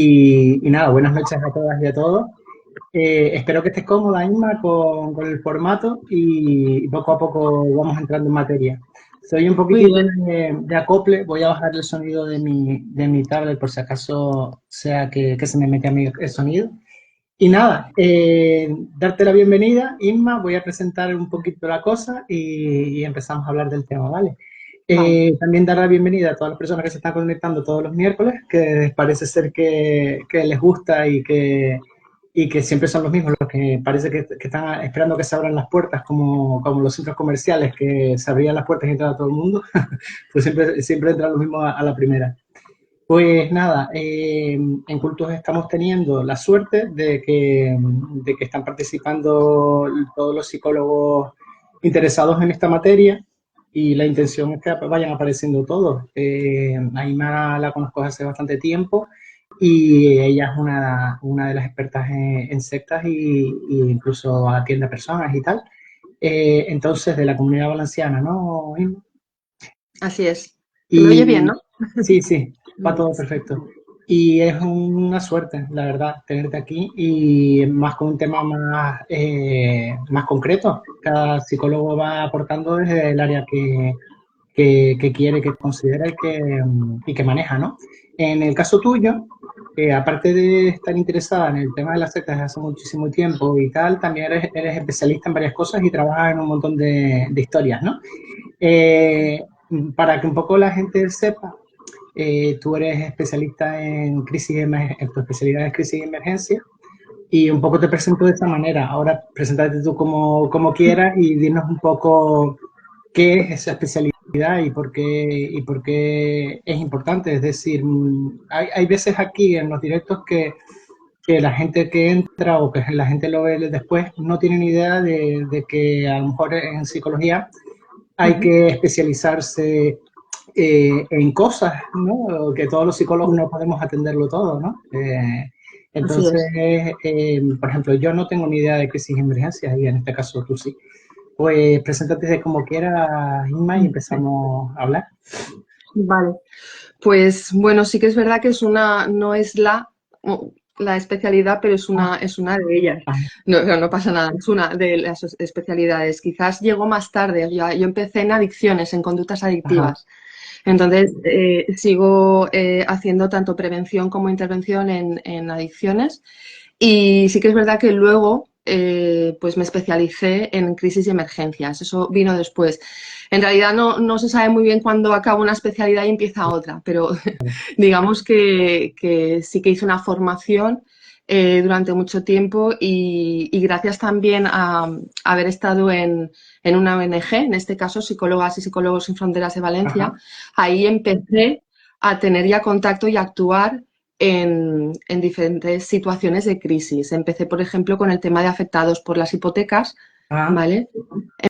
Y nada, buenas noches a todas y a todos. Espero que estés cómoda, Inma, con el formato y poco a poco vamos entrando en materia. Soy un Muy poquitito bien. de acople, voy a bajar el sonido de mi tablet por si acaso sea que se me mete a mí el sonido. Y nada, darte la bienvenida, Inma, voy a presentar un poquito la cosa y empezamos a hablar del tema, ¿vale? Vale. También dar la bienvenida a todas las personas que se están conectando todos los miércoles, que parece ser que les gusta y que siempre son los mismos, los que parece que están esperando que se abran las puertas, como los centros comerciales, que se abrían las puertas y entraba todo el mundo, pues siempre entran los mismos a la primera. Pues nada, en Cultos estamos teniendo la suerte de que están participando todos los psicólogos interesados en esta materia y la intención es que vayan apareciendo todos. A Ima la conozco hace bastante tiempo y ella es una de las expertas en sectas y incluso atiende a personas y tal. Entonces, de la Comunidad Valenciana, ¿no, Ima? Así es. ¿Se me oye bien, Y no? sí, sí, va Vale. todo perfecto. Y es una suerte, la verdad, tenerte aquí y más con un tema más concreto. Cada psicólogo va aportando desde el área que quiere, que considera y que maneja, ¿no? En el caso tuyo, aparte de estar interesada en el tema de las sectas desde hace muchísimo tiempo y tal, también eres especialista en varias cosas y trabajas en un montón de historias, ¿no? Eh, para que un poco la gente sepa, tú eres especialista en en tu especialidad es crisis y emergencia, y un poco te presento de esta manera. Ahora, preséntate tú como quieras y dinos un poco qué es esa especialidad y por qué es importante. Es decir, hay veces aquí en los directos que la gente que entra o que la gente lo ve después no tiene ni idea de que a lo mejor en psicología hay Ujú. que especializarse en cosas, ¿no? Que todos los psicólogos no podemos atenderlo todo, ¿no? Así Entonces, es. por ejemplo, yo no tengo ni idea de crisis y emergencias y en este caso tú sí. Pues preséntate de como quieras, Inma, y empezamos a hablar. Vale. Pues bueno, sí que es verdad que no es la especialidad, pero Ah, es una de ellas. ah, No, no pasa nada, es una de las especialidades. Quizás llegó más tarde. Yo empecé en adicciones, en conductas ajá, adictivas. Entonces, sigo haciendo tanto prevención como intervención en adicciones. Y sí que es verdad que luego pues me especialicé en crisis y emergencias. Eso vino después. En realidad no se sabe muy bien cuándo acaba una especialidad y empieza otra, pero digamos que sí que hice una formación durante mucho tiempo y gracias también a haber estado en una ONG, en este caso Psicólogas y Psicólogos Sin Fronteras de Valencia, ajá, ahí empecé a tener ya contacto y a actuar en diferentes situaciones de crisis. Empecé, por ejemplo, con el tema de afectados por las hipotecas, ajá, ¿vale?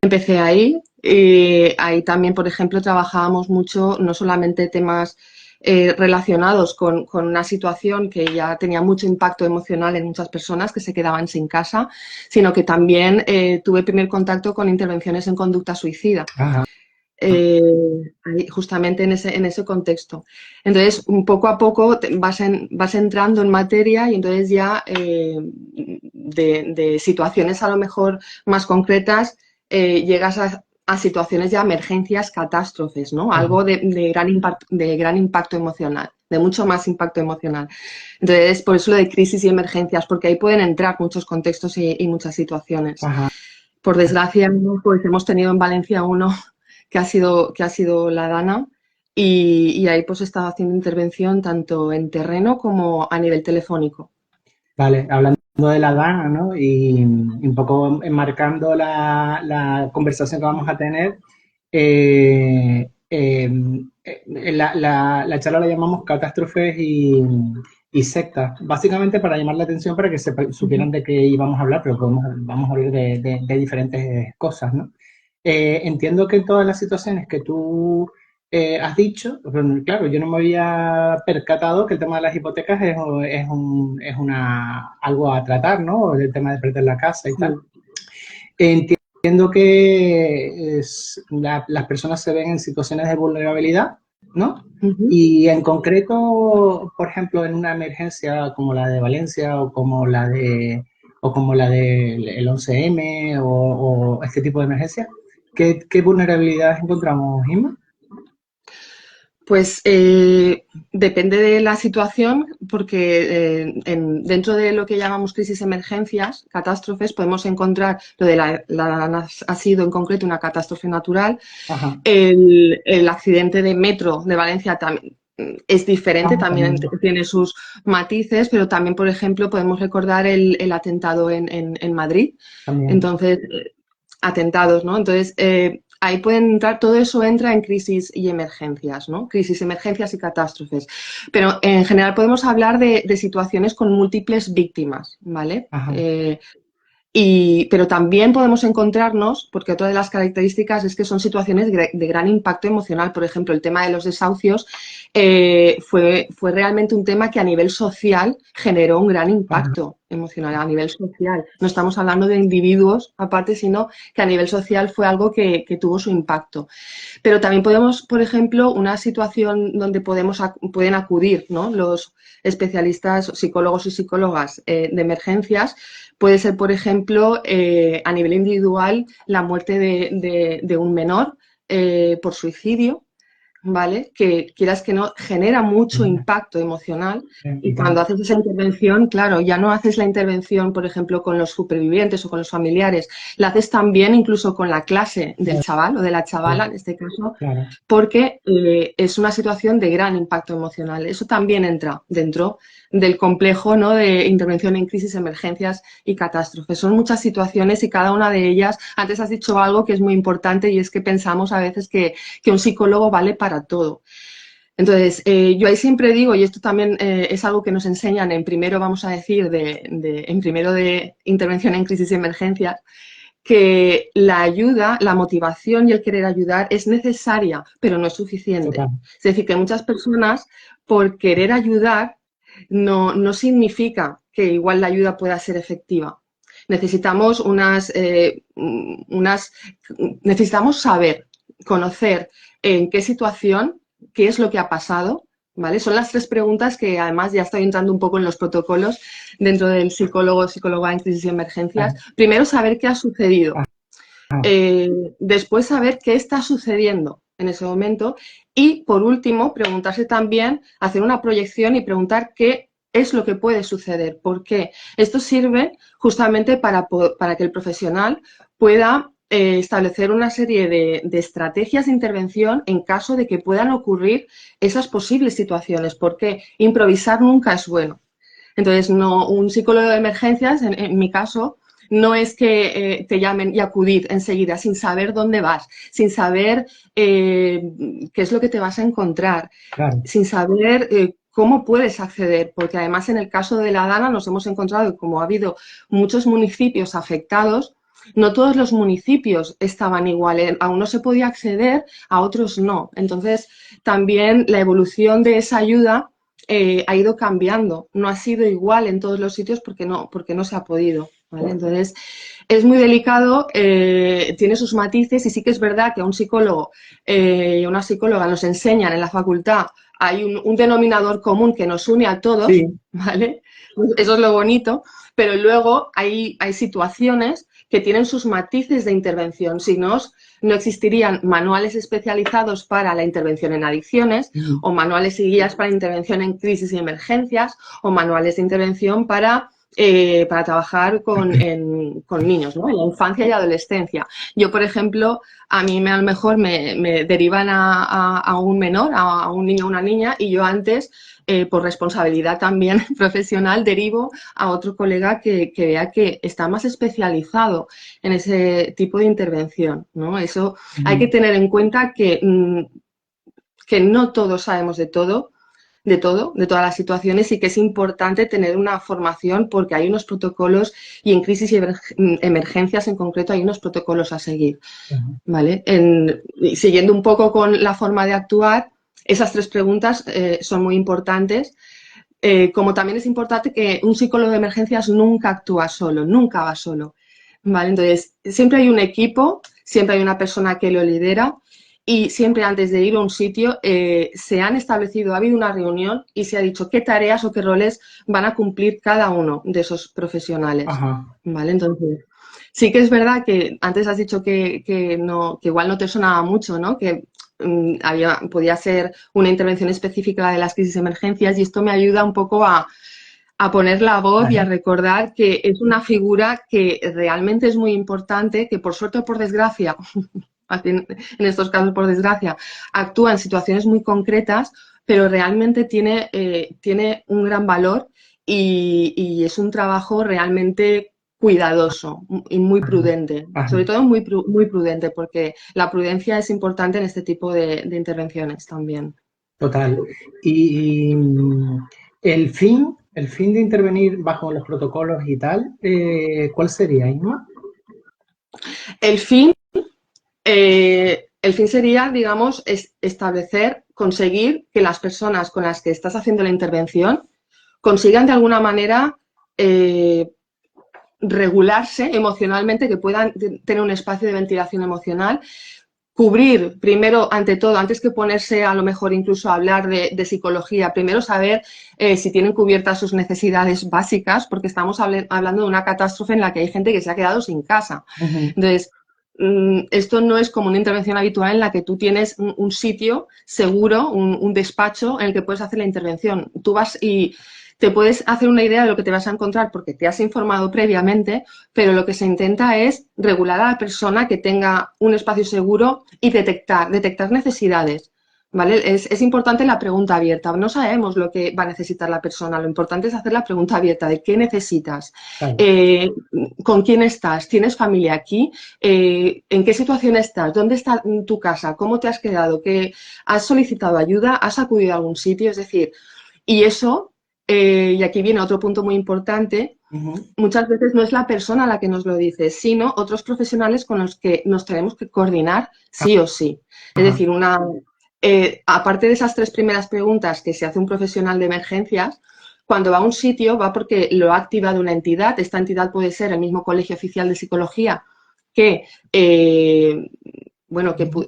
Empecé ahí y ahí también, por ejemplo, trabajábamos mucho, no solamente temas relacionados con una situación que ya tenía mucho impacto emocional en muchas personas que se quedaban sin casa, sino que también tuve primer contacto con intervenciones en conducta suicida ajá. eh, justamente en ese contexto. Entonces, un poco a poco vas entrando en materia y entonces ya de situaciones a lo mejor más concretas llegas a situaciones ya emergencias, catástrofes, ¿no? Algo de gran impacto emocional, de mucho más impacto emocional. Entonces, por eso lo de crisis y emergencias, porque ahí pueden entrar muchos contextos y muchas situaciones. Ajá. Por desgracia, pues hemos tenido en Valencia uno que ha sido la Dana y ahí pues he estado haciendo intervención tanto en terreno como a nivel telefónico. Vale, hablando de la Dana, ¿no? Y un poco enmarcando la conversación que vamos a tener, la charla la llamamos catástrofes y sectas, básicamente para llamar la atención para que supieran de qué íbamos a hablar, pero vamos a hablar de diferentes cosas, ¿no? Entiendo que en todas las situaciones que tú has dicho, pero claro, yo no me había percatado que el tema de las hipotecas algo a tratar, ¿no? El tema de perder la casa y tal. Sí. Entiendo que las personas se ven en situaciones de vulnerabilidad ¿no? Ujú. Y en concreto, por ejemplo, en una emergencia como la de Valencia o como la del 11M o este tipo de emergencias, ¿qué vulnerabilidades encontramos, Inma? Pues depende de la situación, porque dentro de lo que llamamos crisis emergencias, catástrofes, podemos encontrar lo de ha sido en concreto una catástrofe natural. Ajá, El accidente de metro de Valencia también es diferente, ajá, también también, tiene sus matices, pero también, por ejemplo, podemos recordar el atentado en Madrid. también. Entonces, atentados, ¿no? Entonces, ahí pueden entrar, todo eso entra en crisis y emergencias, ¿no? Crisis, emergencias y catástrofes. Pero en general podemos hablar de situaciones con múltiples víctimas, ¿vale? Ajá, Pero también podemos encontrarnos, porque otra de las características es que son situaciones de gran impacto emocional. Por ejemplo, el tema de los desahucios fue realmente un tema que a nivel social generó un gran ajá, impacto emocional, a nivel social. No estamos hablando de individuos aparte, sino que a nivel social fue algo que tuvo su impacto. Pero también podemos, por ejemplo, una situación donde pueden acudir, ¿no?, los especialistas, psicólogos y psicólogas de emergencias, puede ser, por ejemplo, a nivel individual, la muerte de un menor por suicidio, ¿vale? Que quieras que no, genera mucho impacto emocional. Y cuando claro, haces esa intervención, claro, ya no haces la intervención, por ejemplo, con los supervivientes o con los familiares, la haces también incluso con la clase del chaval o de la chavala, en este caso, claro. porque es una situación de gran impacto emocional. Eso también entra dentro del complejo, ¿no?, de intervención en crisis, emergencias y catástrofes. Son muchas situaciones y cada una de ellas, antes has dicho algo que es muy importante y es que pensamos a veces que un psicólogo vale para todo. Entonces, yo ahí siempre digo, y esto también es algo que nos enseñan en primero, vamos a decir, en primero de intervención en crisis y emergencias, que la ayuda, la motivación y el querer ayudar es necesaria, pero no es suficiente. Total. Es decir, que muchas personas, por querer ayudar, no significa que igual la ayuda pueda ser efectiva. Necesitamos necesitamos saber, conocer en qué situación, qué es lo que ha pasado, ¿vale? Son las tres preguntas que además ya estoy entrando un poco en los protocolos dentro del psicólogo, psicóloga en crisis y emergencias. Ajá, Primero, saber qué ha sucedido. ajá, Después, saber qué está sucediendo en ese momento. Y, por último, preguntarse también, hacer una proyección y preguntar qué es lo que puede suceder. ¿Por qué? Esto sirve justamente para que el profesional pueda establecer una serie de estrategias de intervención en caso de que puedan ocurrir esas posibles situaciones. Porque improvisar nunca es bueno. Entonces, no, un psicólogo de emergencias, en mi caso, no es que te llamen y acudir enseguida sin saber dónde vas, sin saber qué es lo que te vas a encontrar, claro. sin saber cómo puedes acceder, porque además en el caso de la Dana nos hemos encontrado que como ha habido muchos municipios afectados, no todos los municipios estaban igual, a unos se podía acceder, a otros no. Entonces, también la evolución de esa ayuda ha ido cambiando, no ha sido igual en todos los sitios porque no se ha podido. ¿Vale? Entonces, es muy delicado, tiene sus matices y sí que es verdad que a un psicólogo y a una psicóloga nos enseñan en la facultad, hay un denominador común que nos une a todos, Sí, ¿vale? Eso es lo bonito, pero luego hay situaciones que tienen sus matices de intervención. Si no existirían manuales especializados para la intervención en adicciones, ujú, o manuales y guías para intervención en crisis y emergencias, o manuales de intervención para trabajar con niños, ¿no?, en la infancia y adolescencia. Yo, por ejemplo, a mí a lo mejor me derivan a un menor, a un niño o una niña, y yo antes, por responsabilidad también profesional, derivo a otro colega que vea que está más especializado en ese tipo de intervención, ¿no? Eso hay que ujú, tener en cuenta que no todos sabemos de todo, de todas las situaciones y que es importante tener una formación porque hay unos protocolos y en crisis y emergencias en concreto hay unos protocolos a seguir, ajá, ¿vale? Siguiendo un poco con la forma de actuar, esas tres preguntas son muy importantes. Como también es importante que un psicólogo de emergencias nunca actúa solo, nunca va solo, ¿vale? Entonces, siempre hay un equipo, siempre hay una persona que lo lidera y siempre antes de ir a un sitio se han establecido, ha habido una reunión y se ha dicho qué tareas o qué roles van a cumplir cada uno de esos profesionales, Ajá. ¿vale? Entonces, sí que es verdad que antes has dicho que igual no te sonaba mucho, ¿no? Que podía ser una intervención específica de las crisis de emergencias y esto me ayuda un poco a poner la voz y a Vale. recordar que es una figura que realmente es muy importante, que por suerte o por desgracia, en estos casos por desgracia, actúa en situaciones muy concretas, pero realmente tiene un gran valor y es un trabajo realmente cuidadoso y muy Ajá. prudente, sobre Ajá. todo muy prudente, porque la prudencia es importante en este tipo de intervenciones también. Total. Y el fin de intervenir bajo los protocolos y tal, ¿cuál sería, Inma? El fin el fin sería, digamos, establecer, conseguir que las personas con las que estás haciendo la intervención consigan de alguna manera regularse emocionalmente, que puedan tener un espacio de ventilación emocional, cubrir primero, ante todo, antes que ponerse a lo mejor incluso a hablar de psicología, primero saber si tienen cubiertas sus necesidades básicas, porque estamos hablando de una catástrofe en la que hay gente que se ha quedado sin casa. Ujú. Entonces, esto no es como una intervención habitual en la que tú tienes un sitio seguro, un despacho en el que puedes hacer la intervención. Tú vas y te puedes hacer una idea de lo que te vas a encontrar porque te has informado previamente, pero lo que se intenta es regular a la persona, que tenga un espacio seguro y detectar necesidades. ¿Vale? Es importante la pregunta abierta. No sabemos lo que va a necesitar la persona. Lo importante es hacer la pregunta abierta de qué necesitas, Claro. eh, con quién estás, tienes familia aquí, en qué situación estás, dónde está tu casa, cómo te has quedado, ¿que has solicitado ayuda, has acudido a algún sitio? Es decir, y eso, y aquí viene otro punto muy importante, Ujú. muchas veces no es la persona la que nos lo dice, sino otros profesionales con los que nos tenemos que coordinar sí o sí. Es Ajá. decir, aparte de esas tres primeras preguntas que se hace un profesional de emergencias, cuando va a un sitio va porque lo ha activado una entidad. Esta entidad puede ser el mismo Colegio Oficial de Psicología que, bueno, que Ujú.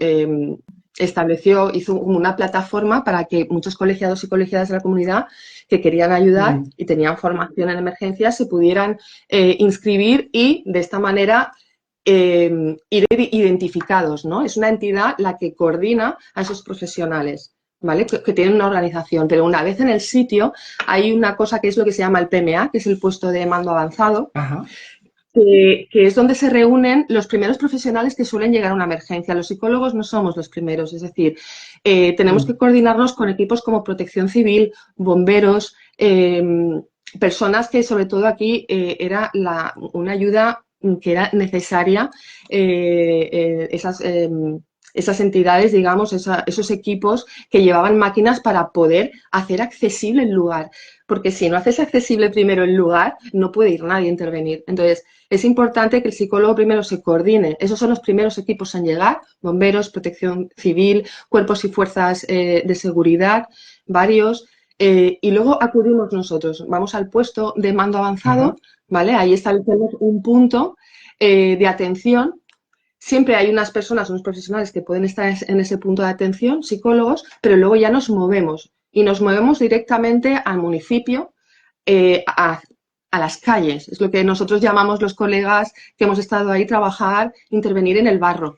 hizo una plataforma para que muchos colegiados y colegiadas de la comunidad que querían ayudar Ujú. y tenían formación en emergencias se pudieran inscribir y de esta manera ir identificados, ¿no? Es una entidad la que coordina a esos profesionales, ¿vale? Que tienen una organización, pero una vez en el sitio hay una cosa que es lo que se llama el PMA, que es el puesto de mando avanzado, Ajá. que es donde se reúnen los primeros profesionales que suelen llegar a una emergencia. Los psicólogos no somos los primeros, es decir, tenemos que Mm. coordinarnos con equipos como Protección Civil, bomberos, personas que sobre todo aquí era una ayuda que era necesaria, esas entidades, digamos, esos equipos que llevaban máquinas para poder hacer accesible el lugar. Porque si no haces accesible primero el lugar, no puede ir nadie a intervenir. Entonces, es importante que el psicólogo primero se coordine. Esos son los primeros equipos en llegar: bomberos, protección civil, cuerpos y fuerzas de seguridad, varios. Y luego acudimos nosotros. Vamos al puesto de mando Ajá. avanzado, ¿vale? Ahí establecemos un punto de atención. Siempre hay unas personas, unos profesionales que pueden estar en ese punto de atención, psicólogos, pero luego ya nos movemos y nos movemos directamente al municipio, eh, a, a las calles. Es lo que nosotros llamamos, los colegas que hemos estado ahí, trabajar, intervenir en el barro.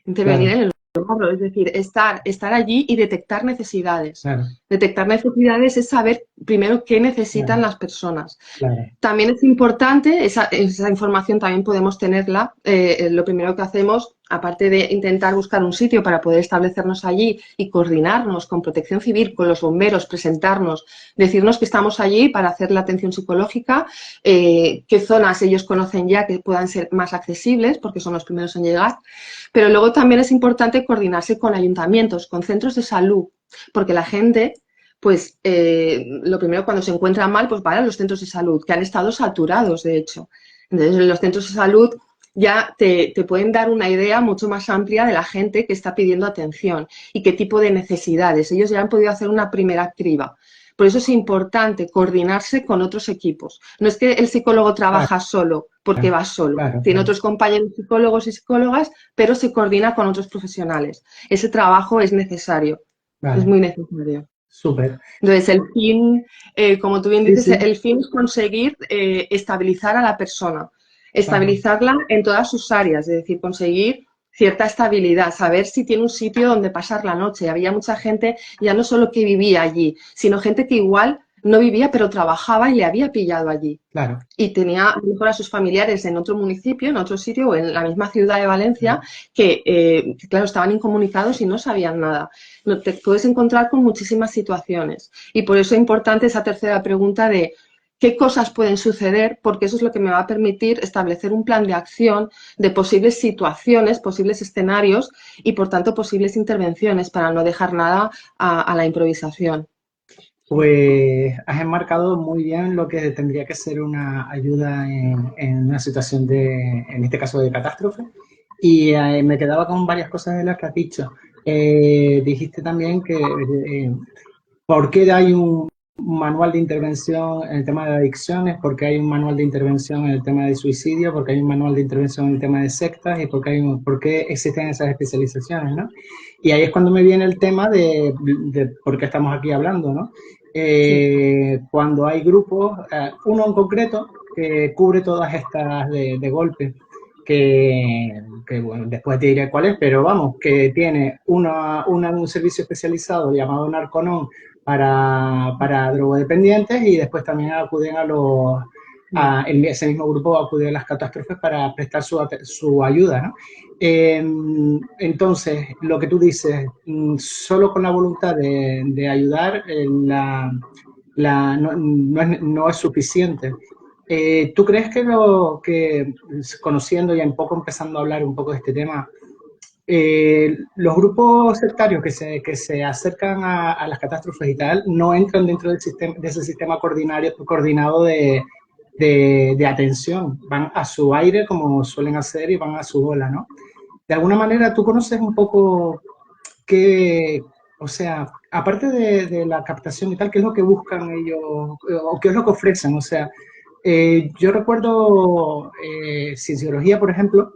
Intervenir Claro. en el barro, es decir, estar allí y detectar necesidades. Claro. Detectar necesidades es saber primero qué Claro. necesitan las personas. Claro. También es importante, esa información también podemos tenerla. Lo primero que hacemos, aparte de intentar buscar un sitio para poder establecernos allí y coordinarnos con Protección Civil, con los bomberos, presentarnos, decirnos que estamos allí para hacer la atención psicológica, qué zonas ellos conocen ya que puedan ser más accesibles, porque son los primeros en llegar. Pero luego también es importante coordinarse con ayuntamientos, con centros de salud, porque la gente, pues lo primero, cuando se encuentra mal, pues van a los centros de salud, que han estado saturados, de hecho. Entonces, en los centros de salud ya te pueden dar una idea mucho más amplia de la gente que está pidiendo atención y qué tipo de necesidades. Ellos ya han podido hacer una primera criba. Por eso es importante coordinarse con otros equipos. No es que el psicólogo trabaja solo porque va solo. Tiene otros compañeros psicólogos y psicólogas, pero se coordina con otros profesionales. Ese trabajo es necesario, es muy necesario. Súper. Entonces, el fin, como tú bien dices, Sí. el fin es conseguir estabilizar a la persona, estabilizarla en todas sus áreas, es decir, conseguir cierta estabilidad, saber si tiene un sitio donde pasar la noche. Había mucha gente, ya no solo que vivía allí, sino gente que igual no vivía, pero trabajaba y le había pillado allí. Claro. Y tenía a lo mejor a sus familiares en otro municipio, en otro sitio o en la misma ciudad de Valencia, que claro, estaban incomunicados y no sabían nada. Te puedes encontrar con muchísimas situaciones. Y por eso es importante esa tercera pregunta de qué cosas pueden suceder, porque eso es lo que me va a permitir establecer un plan de acción de posibles situaciones, posibles escenarios y, por tanto, posibles intervenciones para no dejar nada a la improvisación. Pues has enmarcado muy bien lo que tendría que ser una ayuda en una situación de, en este caso, de catástrofe. Y me quedaba con varias cosas de las que has dicho. Dijiste también que ¿por qué hay un manual de intervención en el tema de adicciones? ¿Por qué hay un manual de intervención en el tema de suicidio? ¿Por qué hay un manual de intervención en el tema de sectas? ¿Y por qué existen esas especializaciones, ¿no? Y ahí es cuando me viene el tema de por qué estamos aquí hablando, ¿no? Cuando hay grupos, uno en concreto, que cubre todas estas de golpe, que bueno, después te diré cuál es, pero vamos, que tiene un servicio especializado llamado Narconon para drogodependientes y después también acuden ese mismo grupo acude a las catástrofes para prestar su ayuda, ¿no? Entonces, lo que tú dices, solo con la voluntad de ayudar, no es suficiente. ¿Tú crees que conociendo y un poco empezando a hablar un poco de este tema, los grupos sectarios que se acercan a las catástrofes y tal no entran dentro de ese sistema coordinado de atención, van a su aire como suelen hacer y van a su bola, ¿no? De alguna manera, tú conoces un poco qué, o sea, aparte de la captación y tal, ¿qué es lo que buscan ellos o qué es lo que ofrecen? O sea, yo recuerdo Cienciología, por ejemplo,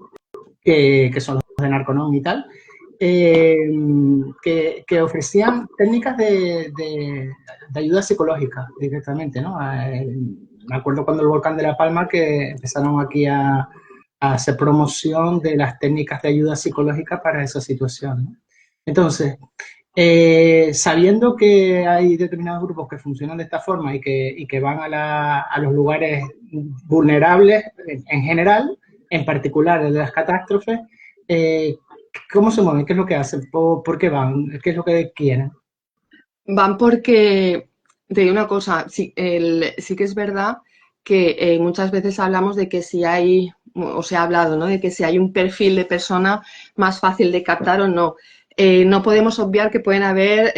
que son los de Narconon y tal, que ofrecían técnicas de ayuda psicológica directamente, ¿no? Me acuerdo cuando el volcán de La Palma que empezaron aquí a hacer promoción de las técnicas de ayuda psicológica para esa situación, ¿no? Entonces, sabiendo que hay determinados grupos que funcionan de esta forma y que van a los lugares vulnerables en general, en particular el de las catástrofes, ¿cómo se mueven? ¿Qué es lo que hacen? ¿Por qué van? ¿Qué es lo que quieren? Van porque, te digo una cosa, sí, sí que es verdad que muchas veces hablamos de que si hay, o se ha hablado, ¿no? De que si hay un perfil de persona más fácil de captar o no. No podemos obviar que pueden haber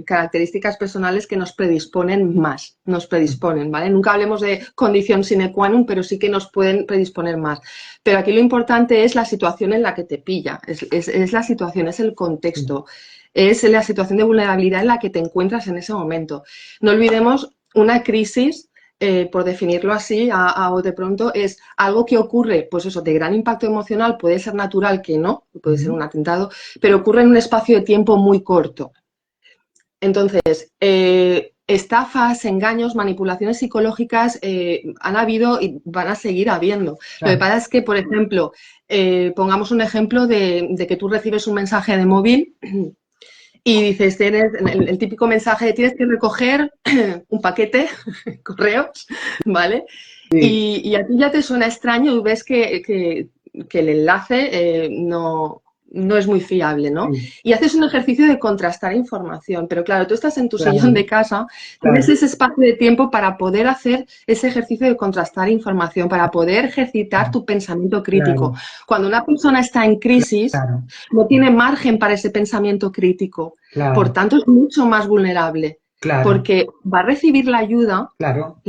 características personales que nos predisponen más, nos predisponen, ¿vale? Nunca hablemos de condición sine qua non, pero sí que nos pueden predisponer más. Pero aquí lo importante es la situación en la que te pilla, es la situación, es el contexto. Es la situación de vulnerabilidad en la que te encuentras en ese momento. No olvidemos, una crisis, por definirlo así, a de pronto, es algo que ocurre, pues eso, de gran impacto emocional, puede ser natural que no, puede ser un atentado, pero ocurre en un espacio de tiempo muy corto. Entonces, estafas, engaños, manipulaciones psicológicas han habido y van a seguir habiendo. Claro. Lo que pasa es que, por ejemplo, pongamos un ejemplo de que tú recibes un mensaje de móvil y dices, tienes el típico mensaje de tienes que recoger un paquete, correos, ¿vale? Sí. Y a ti ya te suena extraño y ves que el enlace no es muy fiable, ¿no? Sí. Y haces un ejercicio de contrastar información, pero claro, tú estás en tu sillón de casa, tienes ese espacio de tiempo para poder hacer ese ejercicio de contrastar información, para poder ejercitar tu pensamiento crítico. Cuando una persona está en crisis, no tiene margen para ese pensamiento crítico, por tanto es mucho más vulnerable. Porque va a recibir la ayuda pero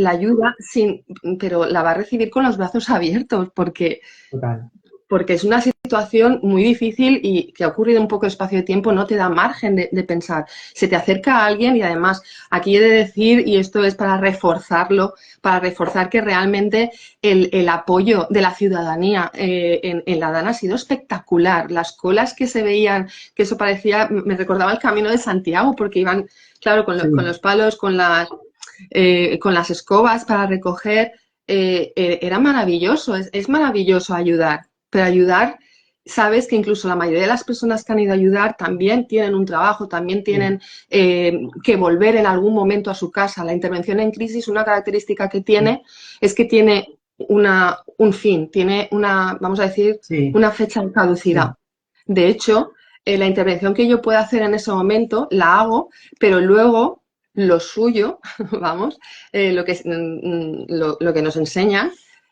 la va a recibir con los brazos abiertos, porque porque es una situación muy difícil y que ha ocurrido en poco espacio de tiempo, no te da margen de pensar. Se te acerca a alguien y además aquí he de decir, y esto es para reforzarlo, para reforzar que realmente el apoyo de la ciudadanía en la DANA ha sido espectacular. Las colas que se veían, que eso parecía, me recordaba el Camino de Santiago, porque iban, claro, con los palos, con las escobas para recoger. Era maravilloso, es maravilloso ayudar, pero ayudar, sabes que incluso la mayoría de las personas que han ido a ayudar también tienen un trabajo, también tienen que volver en algún momento a su casa. La intervención en crisis, una característica que tiene es que tiene un fin, tiene vamos a decir, una fecha de caducidad. De hecho, la intervención que yo pueda hacer en ese momento la hago, pero luego lo suyo, vamos, lo que nos enseña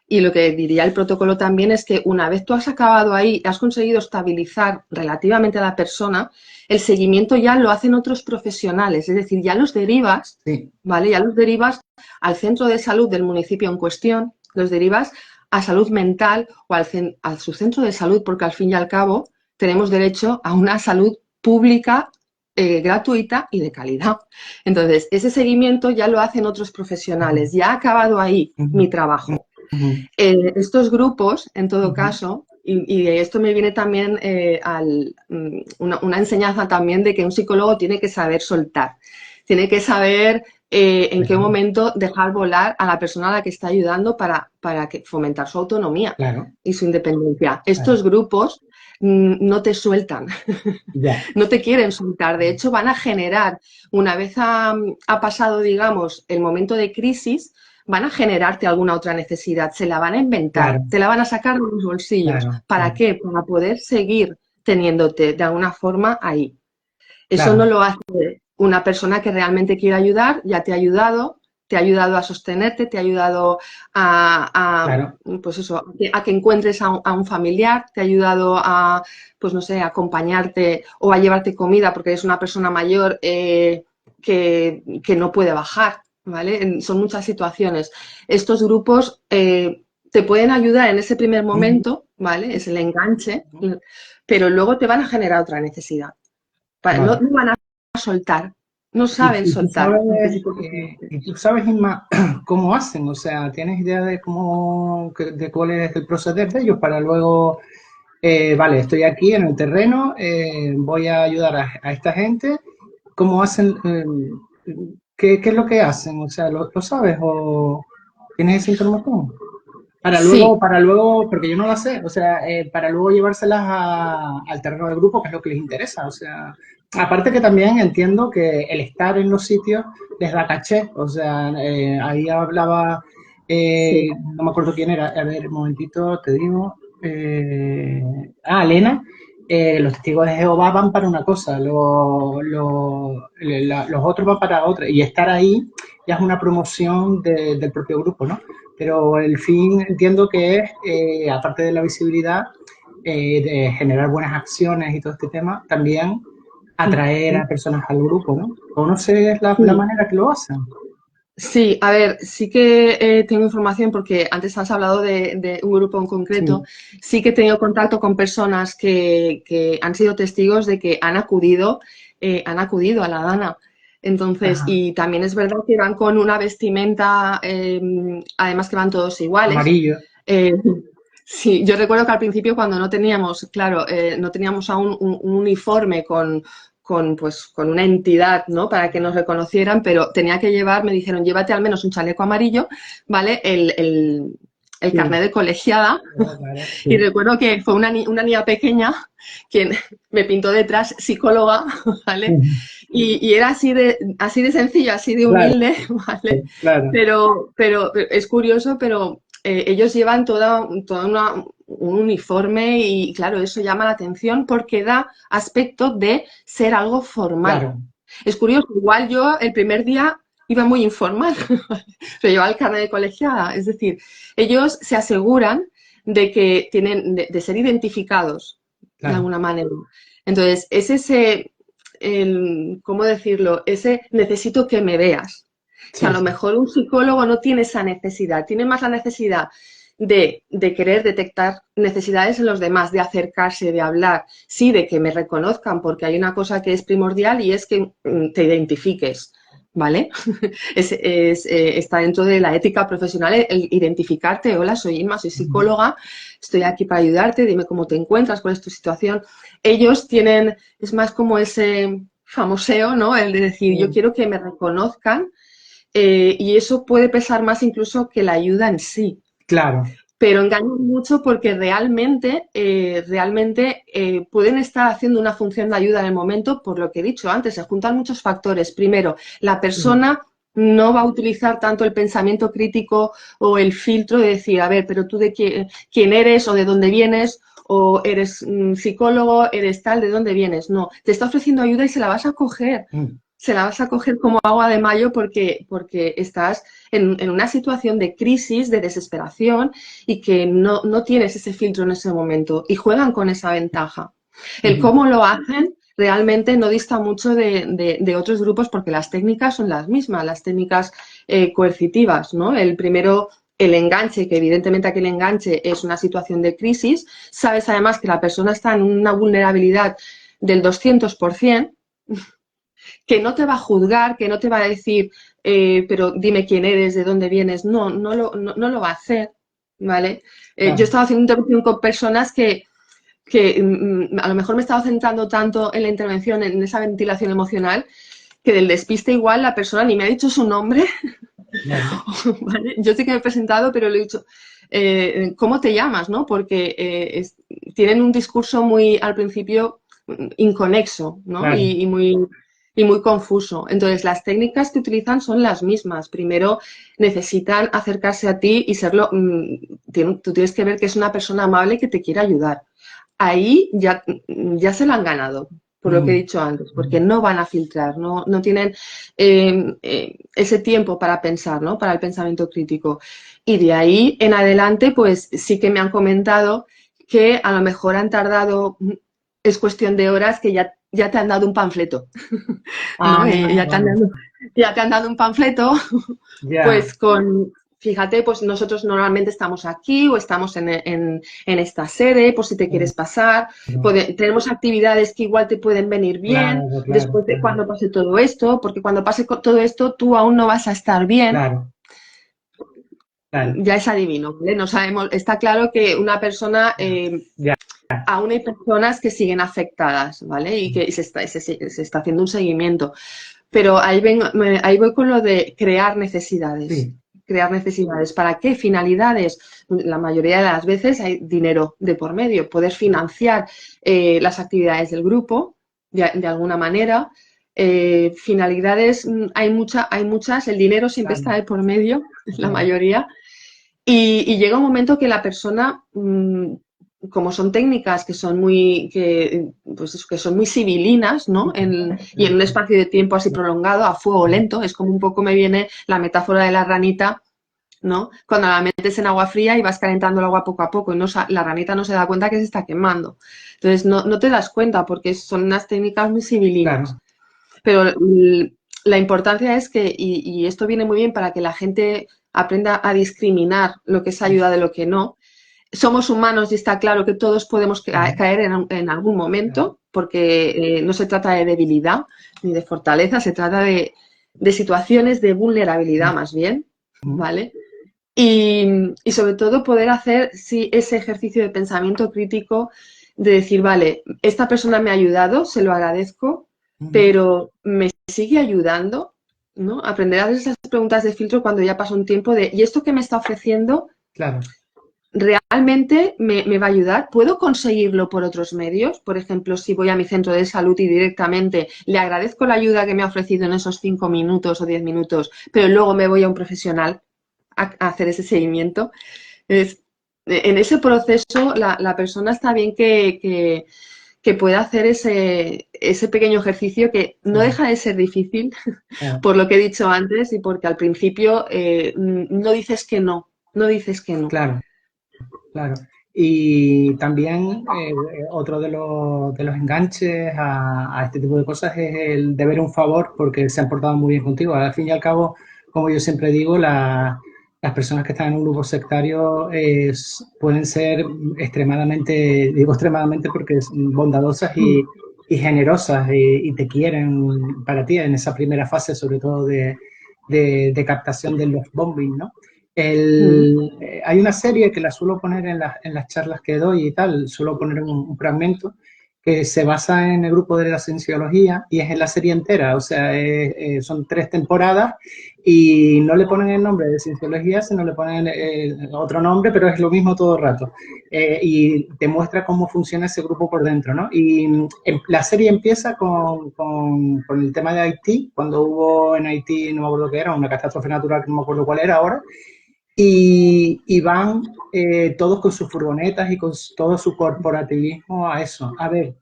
y lo que diría el protocolo también es que una vez tú has acabado ahí, has conseguido estabilizar relativamente a la persona, el seguimiento ya lo hacen otros profesionales, es decir, ya los derivas, ¿vale? Ya los derivas al centro de salud del municipio en cuestión, los derivas a salud mental o a su centro de salud, porque al fin y al cabo tenemos derecho a una salud pública gratuita y de calidad. Entonces, ese seguimiento ya lo hacen otros profesionales, ya ha acabado ahí mi trabajo. Estos grupos, en todo caso, y esto me viene también una enseñanza también de que un psicólogo tiene que saber soltar, tiene que saber en qué momento dejar volar a la persona a la que está ayudando para fomentar su autonomía y su independencia. Estos grupos no te sueltan, no te quieren soltar, de hecho van a generar, una vez ha pasado, digamos, el momento de crisis, van a generarte alguna otra necesidad, se la van a inventar, te la van a sacar de los bolsillos. ¿Para qué? Para poder seguir teniéndote de alguna forma ahí. Eso no lo hace una persona que realmente quiere ayudar, ya te ha ayudado a sostenerte, te ha ayudado pues eso, a que encuentres a un familiar, te ha ayudado a, pues no sé, a acompañarte o a llevarte comida porque eres una persona mayor que no puede bajar, ¿vale? Son muchas situaciones. Estos grupos te pueden ayudar en ese primer momento, ¿vale? Es el enganche, pero luego te van a generar otra necesidad. No van a soltar, no saben soltar. Y tú sabes, Inma, cómo hacen, o sea, ¿tienes idea de de cuál es el proceder de ellos para luego, vale, estoy aquí en el terreno, voy a ayudar a esta gente, ¿cómo hacen? ¿Qué es lo que hacen? O sea, ¿lo sabes o tienes esa información? Para luego, porque yo no la sé, o sea, para luego llevárselas al terreno del grupo, que es lo que les interesa, o sea, aparte que también entiendo que el estar en los sitios les da caché, o sea, ahí hablaba, no me acuerdo quién era, a ver, un momentito, te digo, Elena, los testigos de Jehová van para una cosa, los otros van para otra, y estar ahí ya es una promoción del propio grupo, ¿no? Pero el fin entiendo que es, aparte de la visibilidad, de generar buenas acciones y todo este tema, también atraer a personas al grupo, ¿no? O no sé, es la manera que lo hacen. Sí, a ver, sí que tengo información porque antes has hablado de un grupo en concreto. Sí que he tenido contacto con personas que han sido testigos de que han acudido a la DANA. Entonces, y también es verdad que van con una vestimenta, además que van todos iguales. Amarillo. Sí, yo recuerdo que al principio cuando no teníamos, claro, no teníamos aún un uniforme con una entidad, ¿no? Para que nos reconocieran, pero tenía que llevar, me dijeron, llévate al menos un chaleco amarillo, ¿vale? El carnet de colegiada. Y recuerdo que fue una niña pequeña quien me pintó detrás psicóloga, ¿vale? Y era así de sencillo, así de humilde, ¿vale? Pero es curioso, pero ellos llevan un uniforme y, claro, eso llama la atención porque da aspecto de ser algo formal. Es curioso, igual yo el primer día iba muy informal, pero llevaba el carnet de colegiada. Es decir, ellos se aseguran de que tienen de ser identificados de alguna manera. Entonces, es ese, ¿cómo decirlo? Ese necesito que me veas. Que a lo mejor un psicólogo no tiene esa necesidad, tiene más la necesidad de querer detectar necesidades en los demás, de acercarse, de hablar, sí, de que me reconozcan, porque hay una cosa que es primordial y es que te identifiques, ¿vale? Está dentro de la ética profesional el identificarte. Hola, soy Inma, soy psicóloga, estoy aquí para ayudarte, dime cómo te encuentras, cuál es tu situación. Ellos tienen, es más como ese famoseo, ¿no? El de decir, yo quiero que me reconozcan, y eso puede pesar más incluso que la ayuda en sí. Claro. Pero engañan mucho porque realmente, pueden estar haciendo una función de ayuda en el momento, por lo que he dicho antes, se juntan muchos factores. Primero, la persona no va a utilizar tanto el pensamiento crítico o el filtro de decir, a ver, pero tú de quién eres o de dónde vienes, o eres psicólogo, eres tal, de dónde vienes. No, te está ofreciendo ayuda y se la vas a coger. Se la vas a coger como agua de mayo porque estás en una situación de crisis, de desesperación y que no tienes ese filtro en ese momento y juegan con esa ventaja. El cómo lo hacen realmente no dista mucho de otros grupos porque las técnicas son las mismas, las técnicas coercitivas, ¿no? El primero, el enganche, que evidentemente aquel enganche es una situación de crisis. Sabes además que la persona está en una vulnerabilidad del 200%, que no te va a juzgar, que no te va a decir, pero dime quién eres, de dónde vienes. No lo va a hacer, ¿vale? Yo he estado haciendo intervención con personas que a lo mejor me he estado centrando tanto en la intervención, en esa ventilación emocional, que del despiste igual la persona ni me ha dicho su nombre. ¿Vale? Yo sí que me he presentado, pero le he dicho, ¿cómo te llamas? ¿No? Porque tienen un discurso muy, al principio, inconexo, ¿no? Claro. Y muy confuso. Entonces, las técnicas que utilizan son las mismas. Primero, necesitan acercarse a ti y serlo. Tú tienes que ver que es una persona amable que te quiere ayudar. Ahí ya se lo han ganado, por lo que he dicho antes, porque no van a filtrar, no tienen ese tiempo para pensar, ¿no? Para el pensamiento crítico. Y de ahí en adelante, pues sí que me han comentado que a lo mejor han tardado, es cuestión de horas, que ya te han dado un panfleto, ¿no? Ya te han dado un panfleto, pues fíjate, pues nosotros normalmente estamos aquí o estamos en esta sede, por si te quieres pasar. Tenemos actividades que igual te pueden venir bien después de cuando pase todo esto, porque cuando pase todo esto tú aún no vas a estar bien. Claro. Ya es adivino, ¿vale? No sabemos, está claro que una persona, aún hay personas que siguen afectadas, ¿vale? Y que se está haciendo un seguimiento. Pero ahí voy con lo de crear necesidades. Sí. Crear necesidades. ¿Para qué finalidades? La mayoría de las veces hay dinero de por medio. Poder financiar las actividades del grupo de alguna manera. Finalidades, hay muchas. El dinero siempre está de por medio, la mayoría. Y llega un momento que la persona, como son técnicas que son que son muy civilinas, ¿no? Y en un espacio de tiempo así prolongado, a fuego lento, es como un poco me viene la metáfora de la ranita, ¿no? Cuando la metes en agua fría y vas calentando el agua poco a poco y la ranita no se da cuenta que se está quemando. Entonces no te das cuenta porque son unas técnicas muy civilinas. Claro. Pero la importancia es que, y esto viene muy bien para que la gente aprenda a discriminar lo que es ayuda de lo que no. Somos humanos y está claro que todos podemos caer en algún momento, porque no se trata de debilidad ni de fortaleza, se trata de situaciones de vulnerabilidad más bien, ¿vale? Y sobre todo poder hacer ese ejercicio de pensamiento crítico de decir, vale, esta persona me ha ayudado, se lo agradezco, pero me sigue ayudando, ¿no? Aprender a hacer esas preguntas de filtro cuando ya pasa un tiempo ¿y esto que me está ofreciendo? Claro. ¿Realmente me va a ayudar? ¿Puedo conseguirlo por otros medios? Por ejemplo, si voy a mi centro de salud y directamente le agradezco la ayuda que me ha ofrecido en esos 5 minutos o 10 minutos, pero luego me voy a un profesional a hacer ese seguimiento. En ese proceso, la persona está bien que pueda hacer ese pequeño ejercicio que no deja de ser difícil, por lo que he dicho antes y porque al principio no dices que no. Claro, claro. Y también otro de los enganches a este tipo de cosas es el deber un favor porque se han portado muy bien contigo. Al fin y al cabo, como yo siempre digo, las las personas que están en un grupo sectario pueden ser extremadamente, digo extremadamente porque son bondadosas y generosas y te quieren para ti en esa primera fase, sobre todo de captación del love bombing, ¿no? Hay una serie que la suelo poner en las charlas que doy y tal, suelo poner un fragmento que se basa en el grupo de la cienciología y es en la serie entera, o sea, son 3 temporadas y no le ponen el nombre de cienciología, sino le ponen otro nombre, pero es lo mismo todo el rato. Y te muestra cómo funciona ese grupo por dentro, ¿no? Y la serie empieza con el tema de Haití, cuando hubo en Haití, no me acuerdo qué era, una catástrofe natural que no me acuerdo cuál era ahora, y van todos con sus furgonetas y con todo su corporativismo a eso. A ver,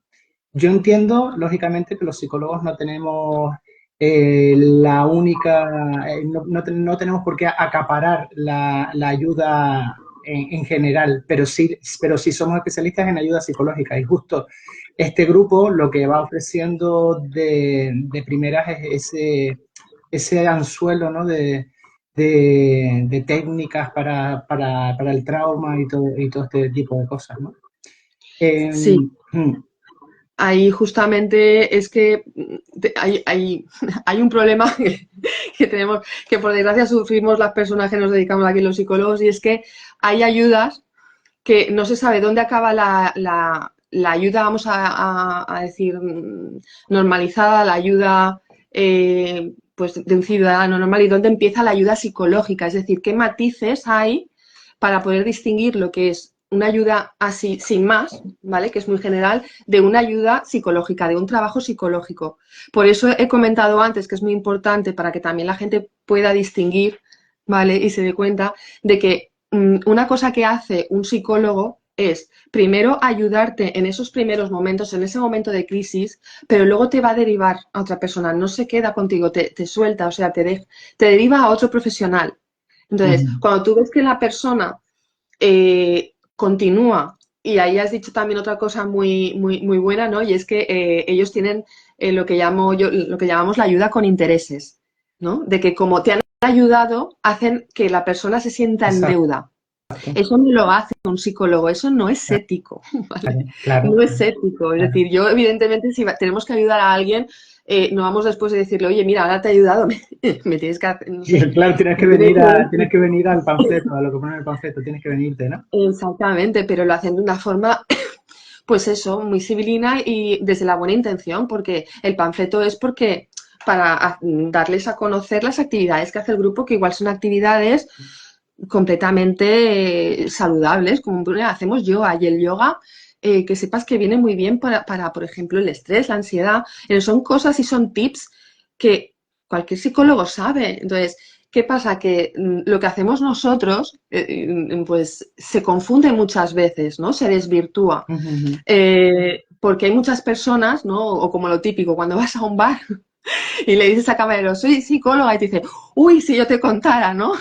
yo entiendo, lógicamente, que los psicólogos no tenemos la única, no tenemos por qué acaparar la ayuda en general, pero sí somos especialistas en ayuda psicológica y justo este grupo lo que va ofreciendo de primeras es ese anzuelo, ¿no? De técnicas para el trauma y todo este tipo de cosas, ¿no? Eh, Sí, mm, ahí justamente es que hay un problema que tenemos, que por desgracia sufrimos las personas que nos dedicamos aquí los psicólogos, y es que hay ayudas que no se sabe dónde acaba la ayuda, vamos a decir, normalizada, la ayuda pues de un ciudadano normal, y dónde empieza la ayuda psicológica, es decir, qué matices hay para poder distinguir lo que es una ayuda así sin más, ¿vale? Que es muy general, de una ayuda psicológica, de un trabajo psicológico. Por eso he comentado antes que es muy importante para que también la gente pueda distinguir, ¿vale? Y se dé cuenta de que una cosa que hace un psicólogo es primero ayudarte en esos primeros momentos, en ese momento de crisis, pero luego te va a derivar a otra persona, no se queda contigo, te suelta, o sea, te deriva a otro profesional. Entonces, mm, cuando tú ves que la persona continúa, y ahí has dicho también otra cosa muy buena, ¿no? Y es que ellos tienen lo que llamamos la ayuda con intereses, ¿no? De que como te han ayudado, hacen que la persona se sienta en exacto, deuda. Eso no lo hace un psicólogo, eso no es ético, ¿vale? claro. No es ético. Es Claro. decir, yo evidentemente si tenemos que ayudar a alguien, no vamos después de decirle, oye, mira, ahora te he ayudado, me tienes que hacer, no sé, Claro, me tienes tienes que... que venir al panfleto, a lo que pone en el panfleto, tienes que venirte, ¿no? Exactamente, pero lo hacen de una forma, pues eso, muy civilina y desde la buena intención, porque el panfleto es porque para darles a conocer las actividades que hace el grupo, que igual son actividades completamente saludables, como hacemos yoga, y el yoga, que sepas que viene muy bien para, por ejemplo, el estrés, la ansiedad, son cosas y son tips que cualquier psicólogo sabe. Entonces, ¿qué pasa? Que lo que hacemos nosotros, pues se confunde muchas veces, ¿no? Se desvirtúa. Ujú, Porque hay muchas personas, ¿no? O como lo típico, cuando vas a un bar y le dices a camarero, soy psicóloga, y te dice, uy, si yo te contara, ¿no?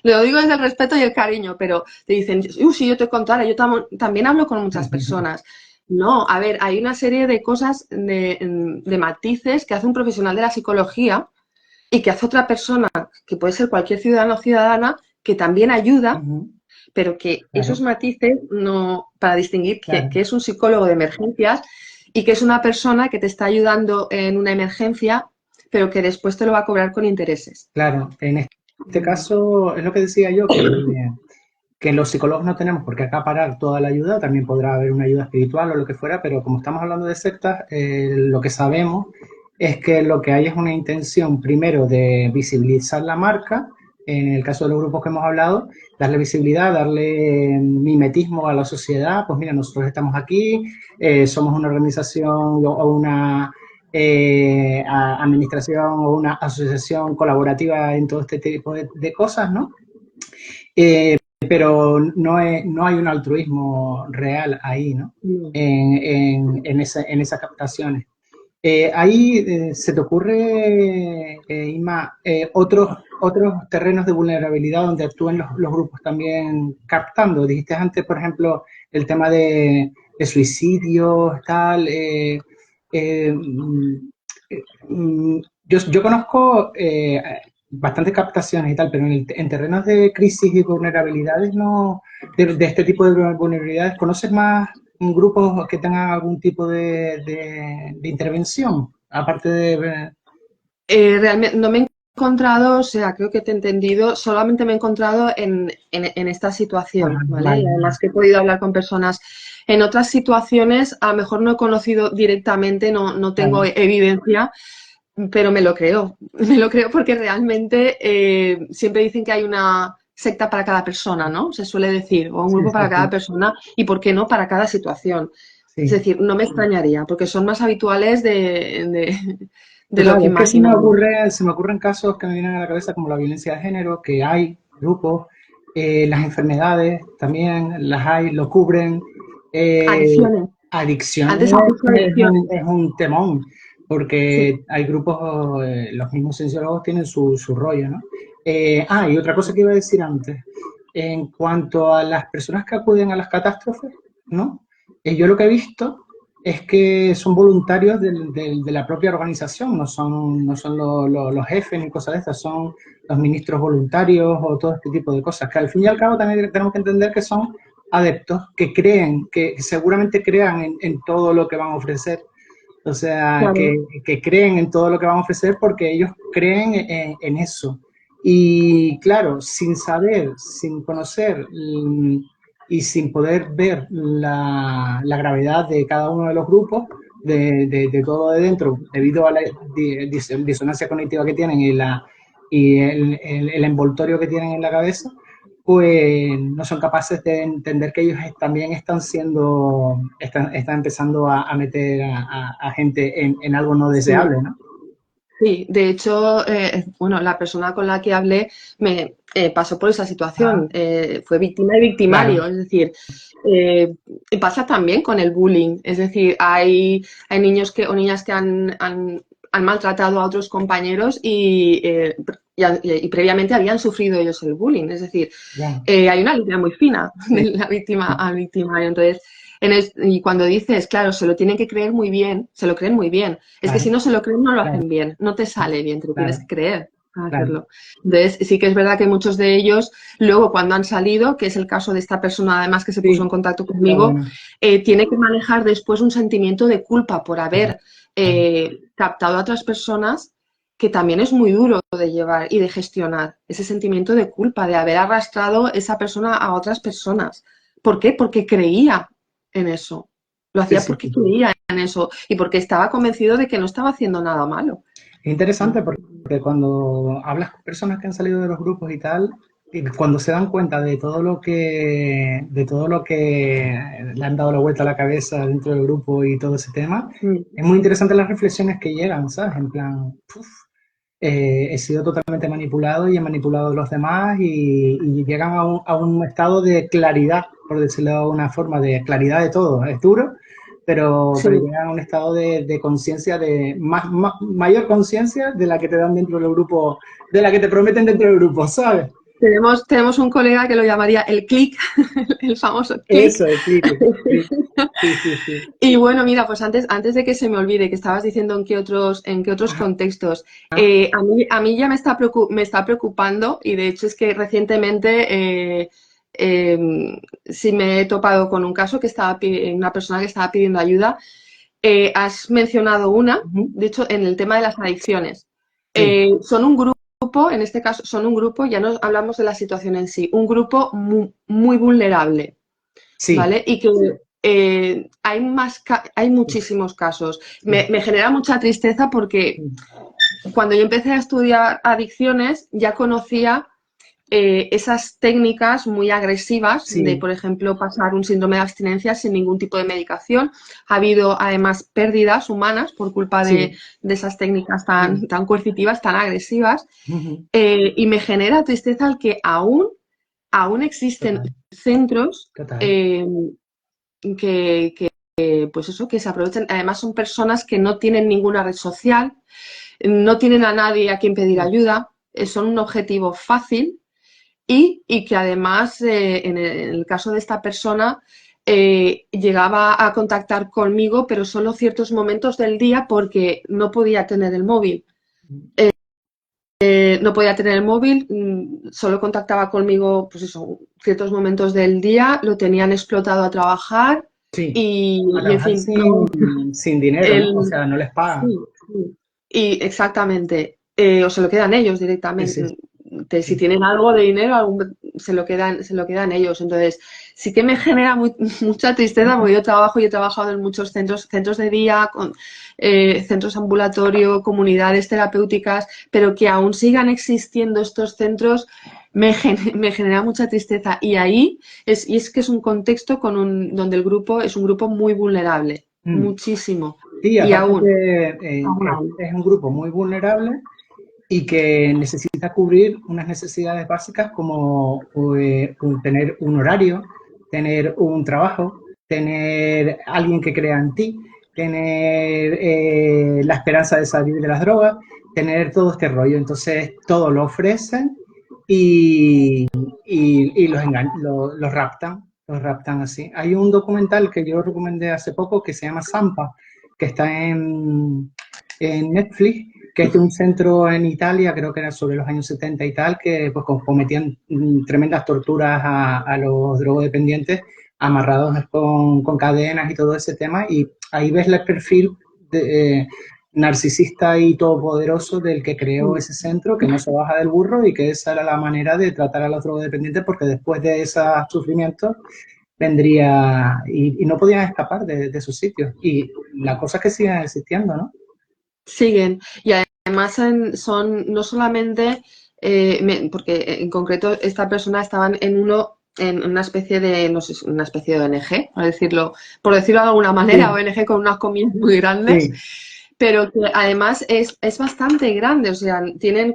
Lo digo desde el respeto y el cariño, pero te dicen, uy, si yo te contara, yo también hablo con muchas ujú. personas. No, a ver, hay una serie de cosas, de matices que hace un profesional de la psicología y que hace otra persona, que puede ser cualquier ciudadano o ciudadana, que también ayuda, Ujú, pero que esos claro, matices no, para distinguir que claro, es un psicólogo de emergencias y que es una persona que te está ayudando en una emergencia, pero que después te lo va a cobrar con intereses. claro. En este caso, es lo que decía yo, que los psicólogos no tenemos por qué acaparar toda la ayuda, también podrá haber una ayuda espiritual o lo que fuera, pero como estamos hablando de sectas, lo que sabemos es que lo que hay es una intención primero de visibilizar la marca, en el caso de los grupos que hemos hablado, darle visibilidad, darle mimetismo a la sociedad, pues mira, nosotros estamos aquí, somos una organización o una administración o una asociación colaborativa en todo este tipo de cosas, ¿no? Pero no hay un altruismo real ahí, ¿no? No. En esas captaciones. Ahí se te ocurre, Inma, otros terrenos de vulnerabilidad donde actúen los grupos también captando. Dijiste antes, por ejemplo, el tema de suicidios, tal. Eh, mm, yo conozco bastantes captaciones y tal, pero en terrenos de crisis y vulnerabilidades, no, de este tipo de vulnerabilidades, ¿conoces más grupos que tengan algún tipo de intervención? Aparte de... Realmente no me he encontrado, o sea, creo que te he entendido, solamente me he encontrado en esta situación, Ajá, ¿vale? vale, Y además que he podido hablar con personas en otras situaciones, a lo mejor no he conocido directamente, no tengo vale, evidencia, pero me lo creo, me lo creo porque realmente siempre dicen que hay una secta para cada persona, ¿no? Se suele decir, o un sí, grupo sí, para cada sí, persona, y por qué no para cada situación. Es sí. decir, no me extrañaría, porque son más habituales de lo que Claro, es que imaginamos. se me ocurren casos que me vienen a la cabeza como la violencia de género, que hay grupos, las enfermedades también las hay, lo cubren. eh, Adicciones. Adicciones Antes has dicho adicciones. es un temón, Sí. porque hay grupos, los mismos cienciólogos tienen su rollo, ¿no? Y otra cosa que iba a decir antes, en cuanto a las personas que acuden a las catástrofes, ¿no? Yo lo que he visto es que son voluntarios de la propia organización, no son los jefes ni cosas de estas, son los ministros voluntarios o todo este tipo de cosas, que al fin y al cabo también tenemos que entender que son adeptos que creen, que seguramente crean en todo lo que van a ofrecer. O sea, Claro. que creen en todo lo que van a ofrecer porque ellos creen en eso. Y claro, sin saber, sin conocer y sin poder ver la gravedad de cada uno de los grupos, de todo de dentro, debido a la disonancia cognitiva que tienen y el envoltorio que tienen en la cabeza, pues no son capaces de entender que ellos también están empezando a meter a gente en algo no Sí. deseable, ¿no? Sí, de hecho, bueno, la persona con la que hablé me pasó por esa Ah, situación, fue víctima y victimario, claro, es decir, eh, pasa también con el bullying, es decir, hay niños o niñas que han maltratado a otros compañeros y previamente habían sufrido ellos el bullying, es decir, ya, hay una línea muy fina sí, de la víctima al victimario. Entonces, y cuando dices, claro, se lo tienen que creer muy bien, se lo creen muy bien. Es que si claro, no se lo creen, no lo claro, hacen bien, no te sale bien, te lo tienes que claro, creer para claro, hacerlo. Entonces, sí que es verdad que muchos de ellos, luego cuando han salido, que es el caso de esta persona además que se puso en sí, contacto qué conmigo, bueno, tiene que manejar después un sentimiento de culpa por claro, haber claro. captado a otras personas que también es muy duro de llevar y de gestionar ese sentimiento de culpa, de haber arrastrado esa persona a otras personas. ¿Por qué? Porque creía en eso. Lo Sí, hacía sí, porque sí. creía en eso y porque estaba convencido de que no estaba haciendo nada malo. Es interesante porque cuando hablas con personas que han salido de los grupos y tal, y cuando se dan cuenta de todo lo que le han dado la vuelta a la cabeza dentro del grupo y todo ese tema, Mm. es muy interesante las reflexiones que llegan, ¿sabes? En plan, puf, he sido totalmente manipulado y he manipulado a los demás y llegan a un estado de claridad, por decirlo de una forma, de claridad de todo. Es duro, Sí, pero llegan a un estado de conciencia, de mayor conciencia de la que te dan dentro del grupo, de la que te prometen dentro del grupo, ¿sabes? tenemos un colega que lo llamaría el click, el famoso click. Eso, el clic. Sí, sí, sí, sí. Y bueno, mira, pues antes de que se me olvide, que estabas diciendo en qué otros Ajá, contextos, a mí ya me está preocupando y de hecho es que recientemente sí me he topado con un caso que una persona que estaba pidiendo ayuda. Has mencionado una, ujú, de hecho, en el tema de las adicciones. sí, Son un grupo, en este caso, son un grupo, ya no hablamos de la situación en sí, un grupo muy vulnerable. sí. ¿Vale? Y que hay Uf, muchísimos casos. sí, Me genera mucha tristeza porque sí, cuando yo empecé a estudiar adicciones ya conocía esas técnicas muy agresivas de, sí, por ejemplo, pasar un síndrome de abstinencia sin ningún tipo de medicación. Ha habido además pérdidas humanas por culpa sí, de esas técnicas sí, tan coercitivas, tan agresivas. ujú, Y me genera tristeza el que aún existen total, centros total. pues eso, que se aprovechan. Además, son personas que no tienen ninguna red social, no tienen a nadie a quien pedir Sí. ayuda, son un objetivo fácil y que además, en el caso de esta persona, llegaba a contactar conmigo, pero solo ciertos momentos del día porque no podía tener el móvil. no podía tener el móvil, solo contactaba conmigo, pues eso, ciertos momentos del día, lo tenían explotado a trabajar Sí, a y en trabajar fin, no, sin dinero, ¿no? O el, sea, no les pagan. sí, sí. Y exactamente, o se lo quedan ellos Sí, sí, directamente. Si sí. tienen algo de dinero, se lo quedan ellos. Entonces, sí que me genera mucha tristeza porque yo he trabajado en muchos centros de día, centros ambulatorio, comunidades terapéuticas, pero que aún sigan existiendo estos centros me genera mucha tristeza. Y ahí es que es un contexto donde el grupo es un grupo muy vulnerable, Mm. muchísimo. Sí, Y aparte aún, que aún hay. es un grupo muy vulnerable y que necesita cubrir unas necesidades básicas como tener un horario, tener un trabajo, tener alguien que crea en ti, tener la esperanza de salir de las drogas, tener todo este rollo. Entonces, todo lo ofrecen y los raptan así. Hay un documental que yo recomendé hace poco que se llama Zampa, que está en Netflix, que es de un centro en Italia, creo que era sobre los años 70 y tal, que pues cometían tremendas torturas a los drogodependientes amarrados con cadenas y todo ese tema, y ahí ves el perfil narcisista y todopoderoso del que creó ese centro, que no se baja del burro y que esa era la manera de tratar a los drogodependientes, porque después de esos sufrimientos vendría y no podían escapar de sus sitios. Y la cosa es que siguen existiendo, ¿no? Siguen. Y además son no solamente, porque en concreto esta persona estaban en una especie de, no sé, una especie de ONG, por decirlo de alguna manera, Sí, ONG con unas comillas muy grandes, sí, pero que además es bastante grande, o sea, intervienen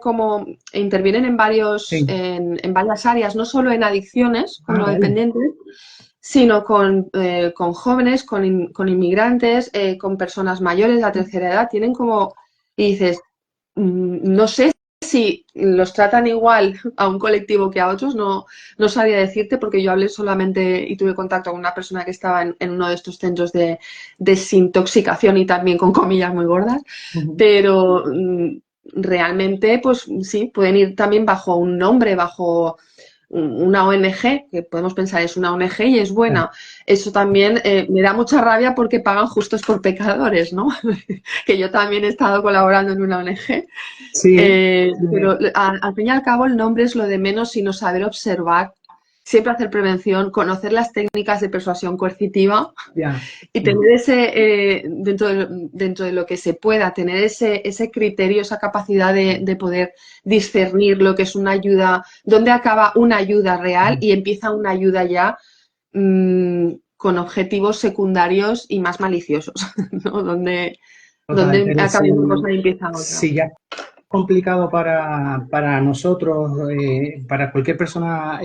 sí. en varias áreas, no solo en adicciones, con Ah, los vale. dependientes, sino con jóvenes, con inmigrantes, con personas mayores de la tercera edad, tienen como, y dices, no sé si los tratan igual a un colectivo que a otros, no sabría decirte porque yo hablé solamente y tuve contacto con una persona que estaba en uno de estos centros de desintoxicación y también con comillas muy gordas, Ujú. pero realmente, pues sí, pueden ir también bajo un nombre, bajo una ONG, que podemos pensar es una ONG y es Claro. buena. Eso también me da mucha rabia porque pagan justos por pecadores, ¿no? Que yo también he estado colaborando en una ONG. Sí, Pero al fin y al cabo el nombre es lo de menos, sino saber observar, siempre hacer prevención, conocer las técnicas de persuasión coercitiva ya. y Mm. tener dentro de lo que se pueda, tener ese criterio, esa capacidad de poder discernir lo que es una ayuda, dónde acaba una ayuda real y empieza una ayuda ya con objetivos secundarios y más maliciosos, ¿no? Donde Totalmente. acaba una cosa y empieza otra. Si ya es complicado para nosotros, para cualquier persona,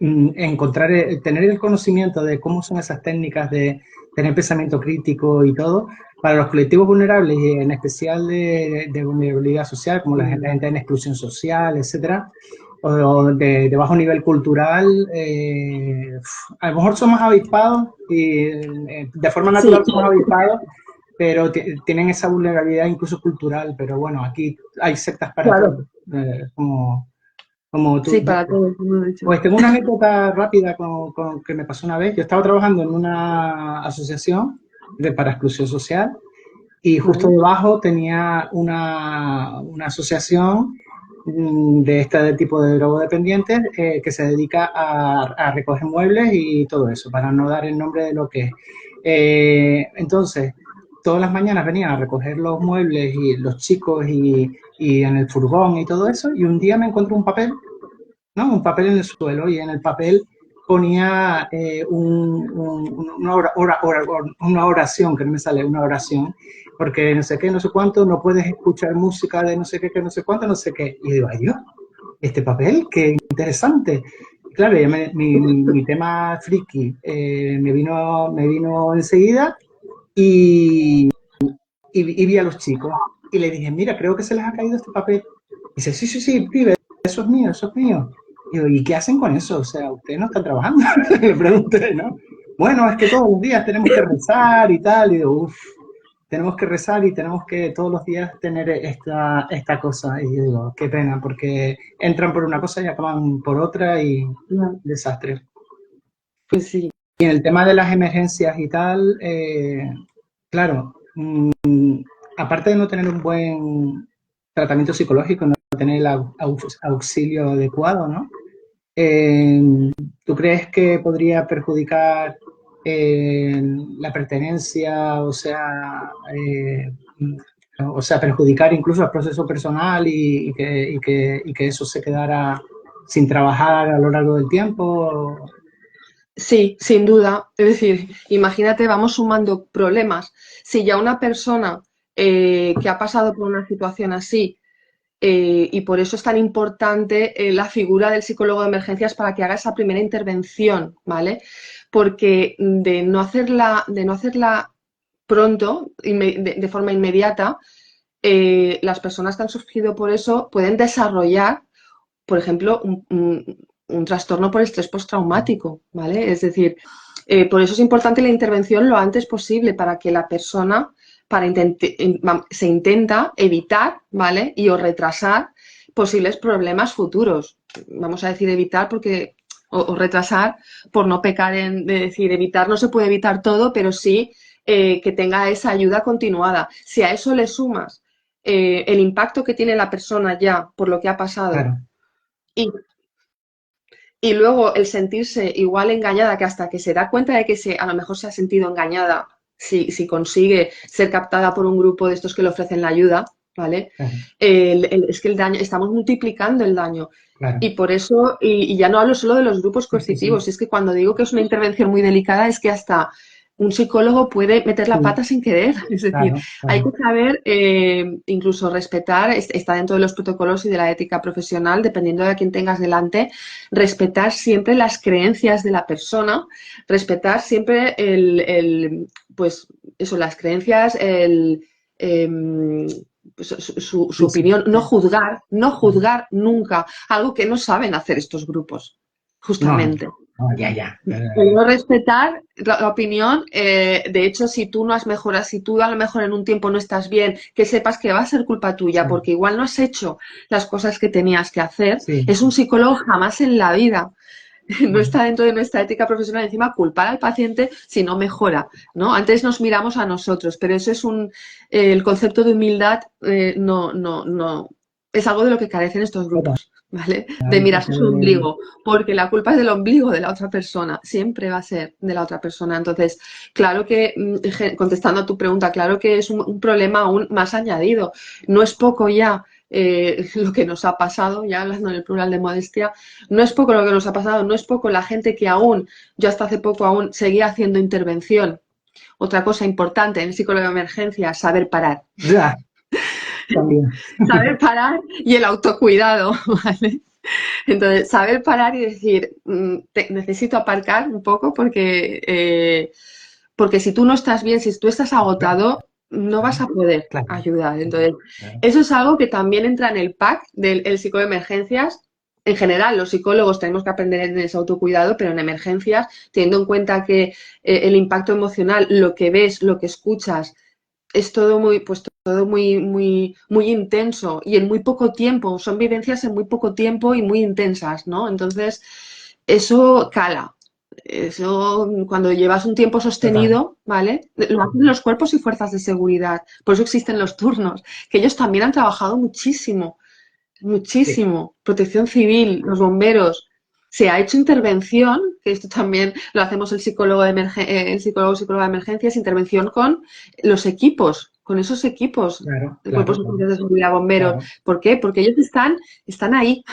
encontrar, tener el conocimiento de cómo son esas técnicas de tener pensamiento crítico y todo, para los colectivos vulnerables y en especial de vulnerabilidad social, como la gente en exclusión social, etcétera, o de bajo nivel cultural, a lo mejor somos avispados y de forma Sí, natural somos avispados, pero tienen esa vulnerabilidad incluso cultural, pero bueno, aquí hay sectas para todo, claro, como, como tú sí, para dices. todo, como he dicho. Pues tengo una anécdota rápida que me pasó una vez. Yo estaba trabajando en una asociación para exclusión social y justo ¿Vale? debajo tenía una asociación de este tipo de drogodependientes que se dedica a recoger muebles y todo eso, para no dar el nombre de lo que es. Entonces, todas las mañanas venían a recoger los muebles y los chicos y en el furgón y todo eso, y un día me encontré un papel, ¿no? Un papel en el suelo y en el papel ponía una oración, que no me sale, una oración, porque no sé qué, no sé cuánto, no puedes escuchar música de no sé qué, que no sé cuánto, no sé qué. Y digo, ay Dios, este papel, qué interesante. Claro, ya mi tema friki me vino enseguida y, y vi a los chicos y le dije, mira, creo que se les ha caído este papel. Y dice, sí, sí, sí, pibe, eso es mío, eso es mío. Y digo, ¿y qué hacen con eso? O sea, ustedes no están trabajando. Le pregunté, ¿no? Bueno, es que todos los días tenemos que rezar y tal. Y digo, uff. tenemos que rezar y tenemos que todos los días tener esta cosa. Y yo digo, qué pena, porque entran por una cosa y acaban por otra y desastre. Pues sí. Y en el tema de las emergencias y tal, claro, aparte de no tener un buen tratamiento psicológico, no tener el auxilio adecuado, ¿no? ¿Tú crees que podría perjudicar la pertenencia, o sea, perjudicar incluso el proceso personal y que eso se quedara sin trabajar a lo largo del tiempo? Sí, sin duda. Es decir, imagínate, vamos sumando problemas. Si ya una persona que ha pasado por una situación así, y por eso es tan importante la figura del psicólogo de emergencias para que haga esa primera intervención, ¿vale? Porque de no hacerla pronto, de forma inmediata, las personas que han sufrido por eso pueden desarrollar, por ejemplo, un trastorno por estrés postraumático, ¿vale? Es decir, por eso es importante la intervención lo antes posible para que la persona se intenta evitar, ¿vale? Y o retrasar posibles problemas futuros. Vamos a decir evitar porque o retrasar por no pecar de decir evitar no se puede evitar todo, pero sí que tenga esa ayuda continuada. Si a eso le sumas el impacto que tiene la persona ya por lo que ha pasado Claro. y, y luego el sentirse igual engañada, que hasta que se da cuenta de que a lo mejor se ha sentido engañada, si consigue ser captada por un grupo de estos que le ofrecen la ayuda, ¿vale? Claro. Es que el daño, estamos multiplicando el daño. Claro. Y por eso, y ya no hablo solo de los grupos coercitivos, Sí. es que cuando digo que es una intervención muy delicada, es que hasta un psicólogo puede meter la pata sin querer. Es decir, Claro. hay que saber incluso respetar, está dentro de los protocolos y de la ética profesional, dependiendo de a quién tengas delante, respetar siempre las creencias de la persona, respetar siempre pues eso, las creencias, su opinión, no juzgar nunca, algo que no saben hacer estos grupos, justamente. No, ya. No respetar la opinión, de hecho, si tú no has mejorado, si tú a lo mejor en un tiempo no estás bien, que sepas que va a ser culpa tuya, porque igual no has hecho las cosas que tenías que hacer. Es un psicólogo jamás en la vida. No está dentro de nuestra ética profesional encima culpar al paciente si no mejora, ¿no? Antes nos miramos a nosotros, pero eso es el concepto de humildad no es algo de lo que carecen estos grupos, ¿vale? De mirarse su ombligo, porque la culpa es del ombligo de la otra persona, siempre va a ser de la otra persona. Entonces, claro que, contestando a tu pregunta, claro que es un problema aún más añadido. No es poco ya lo que nos ha pasado, ya hablando en el plural de modestia, no es poco lo que nos ha pasado, no es poco la gente que aún, yo hasta hace poco aún seguía haciendo intervención. Otra cosa importante en el psicólogo de emergencia, saber parar. Ya. También. Saber parar y el autocuidado, ¿vale? Entonces, saber parar y decir, necesito aparcar un poco porque si tú no estás bien, si tú estás agotado, no vas a poder ayudar. Entonces, eso es algo que también entra en el pack del psicólogo de emergencias. En general, los psicólogos tenemos que aprender en ese autocuidado, pero en emergencias, teniendo en cuenta que el impacto emocional, lo que ves, lo que escuchas, es todo muy intenso y en muy poco tiempo. Son vivencias en muy poco tiempo y muy intensas, ¿no? Entonces, eso cala. Eso, cuando llevas un tiempo sostenido, ¿vale? Lo hacen los cuerpos y fuerzas de seguridad. Por eso existen los turnos, que ellos también han trabajado muchísimo. Protección civil, los bomberos. Se ha hecho intervención, que esto también lo hacemos el psicólogo psicóloga de emergencias, intervención con los equipos, con esos equipos de cuerpos y fuerzas de seguridad, bomberos. Claro. ¿Por qué? Porque ellos están ahí.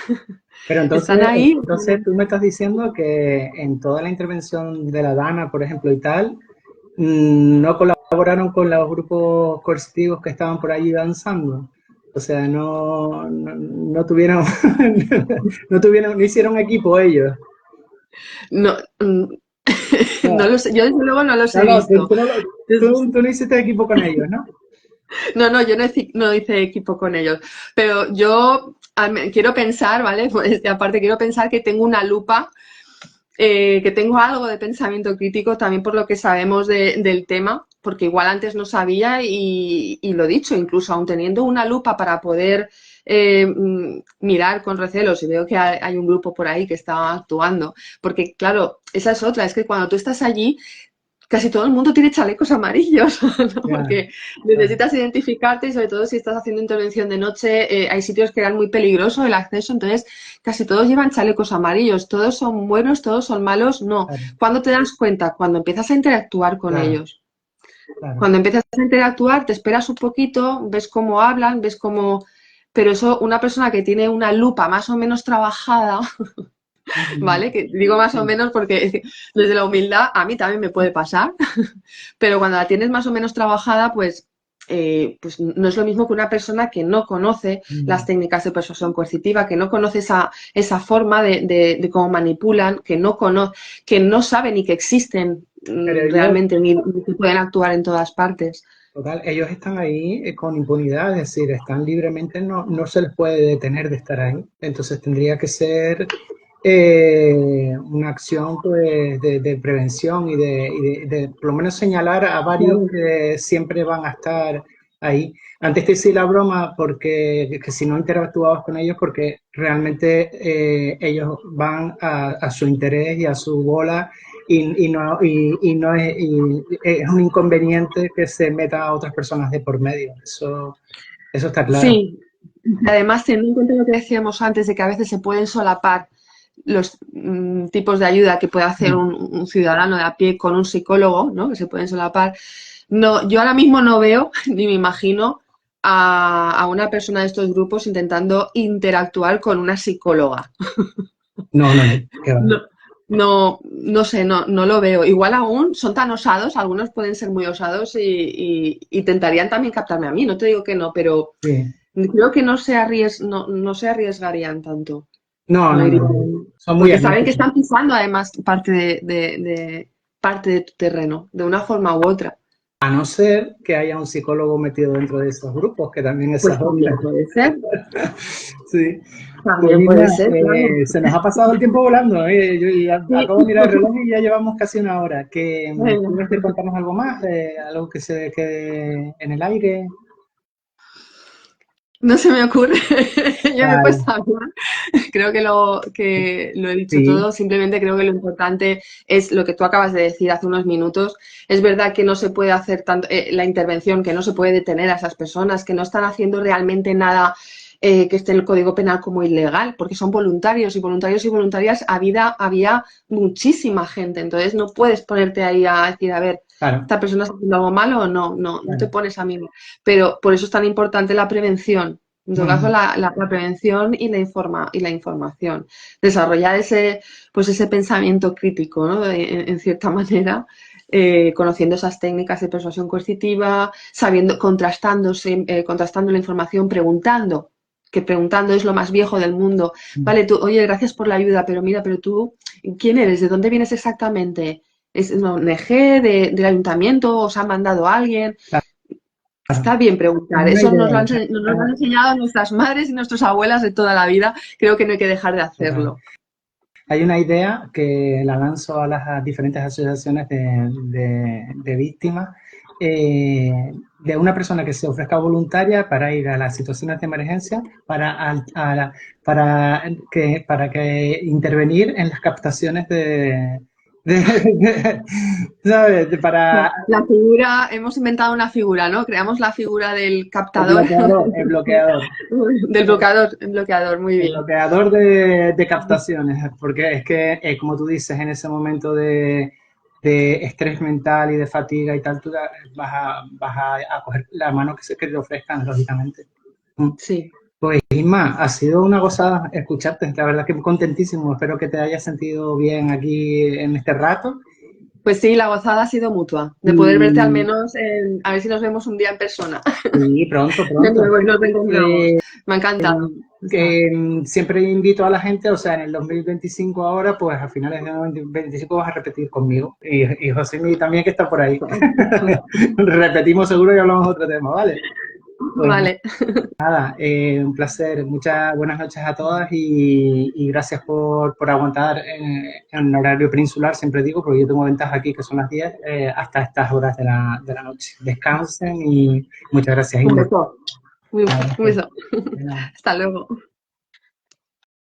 Pero entonces tú me estás diciendo que en toda la intervención de la Dana, por ejemplo, y tal, no colaboraron con los grupos coercitivos que estaban por ahí danzando. O sea, no tuvieron, no hicieron equipo ellos. No, no lo sé, yo desde luego no los he visto. Tú no hiciste equipo con ellos, ¿no? No, yo no hice equipo con ellos, pero yo quiero pensar, ¿vale? Pues aparte quiero pensar que tengo una lupa, que tengo algo de pensamiento crítico también por lo que sabemos del tema porque igual antes no sabía y lo dicho, incluso aun teniendo una lupa para poder mirar con recelo si veo que hay un grupo por ahí que está actuando, porque claro, esa es otra, es que cuando tú estás allí casi todo el mundo tiene chalecos amarillos, ¿no? Ya, Porque necesitas identificarte y sobre todo si estás haciendo intervención de noche, hay sitios que eran muy peligrosos el acceso, entonces casi todos llevan chalecos amarillos, todos son buenos, todos son malos, no. claro, ¿Cuándo te das cuenta? Cuando empiezas a interactuar con claro, ellos. claro. Cuando empiezas a interactuar, te esperas un poquito, ves cómo hablan, ves cómo... Pero eso, una persona que tiene una lupa más o menos trabajada, Ujú. ¿vale? Que digo más o Sí, menos porque desde la humildad a mí también me puede pasar, pero cuando la tienes más o menos trabajada, pues no es lo mismo que una persona que no conoce las mm, técnicas de persuasión coercitiva, que no conoce esa forma de cómo manipulan, que no sabe ni que existen pero ellos, realmente, ni que pueden actuar en todas partes. total, ellos están ahí con impunidad, es decir, están libremente, no, no se les puede detener de estar ahí. Entonces tendría que ser una acción pues, de prevención y de por lo menos señalar a varios Claro. que siempre van a estar ahí. Antes te hice la broma porque que si no interactuabas con ellos porque realmente ellos van a su interés y a su bola y no es, y es un inconveniente que se meta a otras personas de por medio. Eso está claro. Sí, además, teniendo en cuenta lo que decíamos antes de que a veces se pueden solapar los tipos de ayuda que puede hacer Mm. un ciudadano de a pie con un psicólogo, ¿no? Que se pueden solapar. No, yo ahora mismo no veo ni me imagino a una persona de estos grupos intentando interactuar con una psicóloga. No, no, no, qué va. No, no sé, no lo veo. Igual aún son tan osados, algunos pueden ser muy osados y intentarían también captarme a mí, no te digo que no, pero Sí. creo que no se arriesgarían tanto. No, No no, no, irían. no. Son muy Porque saben que herméticos. están pisando además parte de tu terreno, de una forma u otra. A no ser que haya un psicólogo metido dentro de esos grupos, que también esa Pues es otra. también puede ser, Sí. Pues también puede Isma, ser, claro. se nos ha pasado el tiempo volando. Yo ya Sí. acabo de mirar el reloj y ya llevamos casi una hora. ¿Quieres que Venga. contarnos algo más? ¿Algo que se quede en el aire? No se me ocurre, ya me he Vale. puesto a hablar. Creo que lo he dicho Sí, todo. Simplemente creo que lo importante es lo que tú acabas de decir hace unos minutos. Es verdad que no se puede hacer tanto la intervención, que no se puede detener a esas personas, que no están haciendo realmente nada que esté en el Código Penal como ilegal, porque son voluntarios y voluntarios y voluntarias había muchísima gente. Entonces no puedes ponerte ahí a decir, a ver, claro, ¿esta persona está haciendo algo malo o no te claro. pones a mí. Pero por eso es tan importante la prevención. En todo caso, Ujú. la prevención y la información. Desarrollar ese pensamiento crítico, ¿no? En cierta manera, conociendo esas técnicas de persuasión coercitiva, contrastando la información, preguntando, que preguntando es lo más viejo del mundo. Vale, tú, oye, gracias por la ayuda, pero mira, pero tú, ¿quién eres? ¿De dónde vienes exactamente? ¿Es una ONG del ayuntamiento? ¿Os ha mandado a alguien? Está bien Es preguntar. una Eso idea. nos lo han enseñado nuestras madres y nuestras abuelas de toda la vida. Creo que no hay que dejar de Total. hacerlo. Hay una idea que la lanzo a las diferentes asociaciones de víctimas, de una persona que se ofrezca voluntaria para ir a las situaciones de emergencia, para que intervenir en las captaciones ¿sabes? La figura, hemos inventado una figura, ¿no? Creamos la figura del El captador, bloqueador, el bloqueador. del bloqueador, el bloqueador, muy El bien. bloqueador de captaciones, porque es que, como tú dices, en ese momento de estrés mental y de fatiga y tal, tú vas a coger la mano que te ofrezcan, lógicamente. Mm. Sí. Pues Isma, ha sido una gozada escucharte, la verdad que contentísimo, espero que te hayas sentido bien aquí en este rato Pues sí, la gozada ha sido mutua, de poder verte al y, menos, a ver si nos vemos un día en persona. y pronto, De pronto. nuevo y nos encontramos. Eh, Me ha encantado. Siempre invito a la gente, o sea, en el 2025 ahora, pues a finales de 2025 vas a repetir conmigo. Y José también que está por ahí. Repetimos seguro y hablamos de otro tema, ¿vale? Pues Vale. nada, un placer. Muchas buenas noches a todas y gracias por aguantar en horario peninsular, siempre digo, porque yo tengo ventaja aquí que son las 10 hasta estas horas de la noche. Descansen y muchas gracias, Un Inma. beso. Un Nada, beso. de nada. Hasta luego.